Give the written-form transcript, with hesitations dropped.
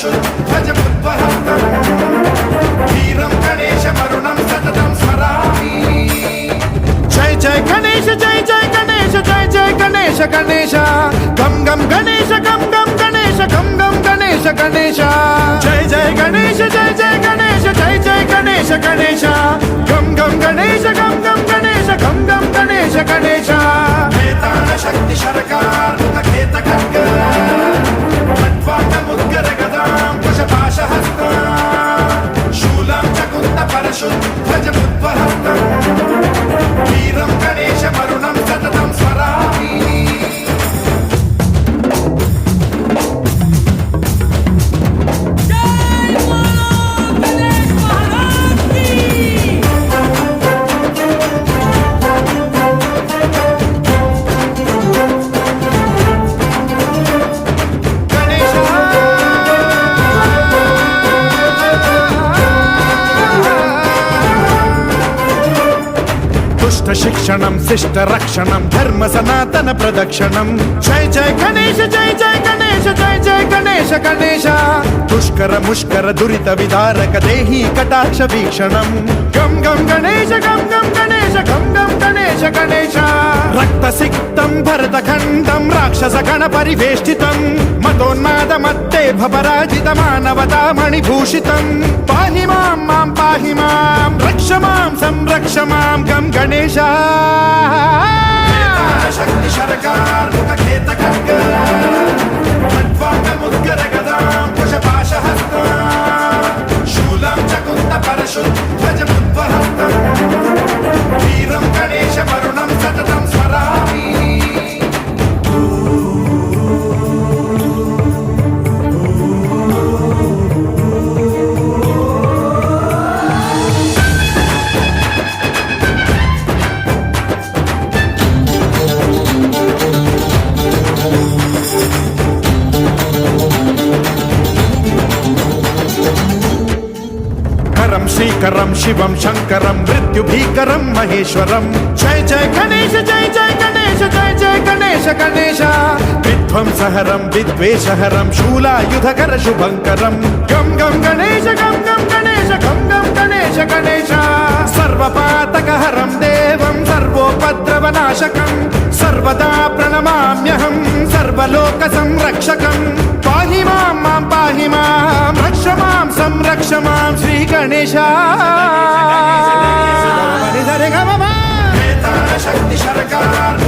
परशुध्वजमुद्वहस्तम् वीरं गणेशमरुणं सततं स्मरामि। जय जय गणेश जय जय गणेश जय जय गणेश गणेश गम गम गणेश गम गम गणेश गम गम गणेश गणेश जय जय गणेश जय जय गणेश जय जय गणेश गणेश गम गम गणेश गम गम गणेश गम गम गणेश गणेश वेताल शक्ति शरकार मुखखेत खड्ग खड्वाङ्गमुद्गर गदां कुशपाशहस्तां शूलं च कुन्द परशुध्वजमुद्वहस्तम् वीरं गणेशमरुणं सततं स्मरामि। शिक्षणं शिष्ट रक्षणं धर्म सनातन प्रदक्षिणं जय जय गणेश जय जय गणेश जय जय गणेश गणेश दुष्कर मुष्कर दुरित विदारक देहि कटाक्ष वीक्षणं गम गम गणेश गम गम गणेश गम गम गणेश गणेश रक्त सिक्तं भरतखण्डं राक्षस गण परिवेष्टितं मदोन्माद मत्ते भपराजित मानवता मणिभूषितं पाहि मां मां पाहि मां रक्ष मां संरक्ष मां गम गणेश शक्ति शरकार मुखखेत खड्ग खड्वाङ्गमुद्गर गदां कुशपाशहस्तां शूलं च कुन्द परशुध्वजमुद्वहस्तम् वीरं गणेशमरुणं सततं स्मरामि। श्रीकरं शिवं शंकरं मृत्युभीकरं महेश्वरं जय जय गणेश जय जय गणेश जय जय गणेश गणेश विध्वंसहरं विद्वेषहरं शूलायुधकर शुभंकरं गम गम गणेश गम गम गणेश गम गम गणेश गणेश सर्वपातकहरं देवं सर्वोपद्रवनाशकं सर्वदा प्रणमाम्यहं सर्वलोकसंरक्षकं पाहि मां मां पाहि मां रक्ष मां संरक्ष मां श्री गणेश शक्ति शरकार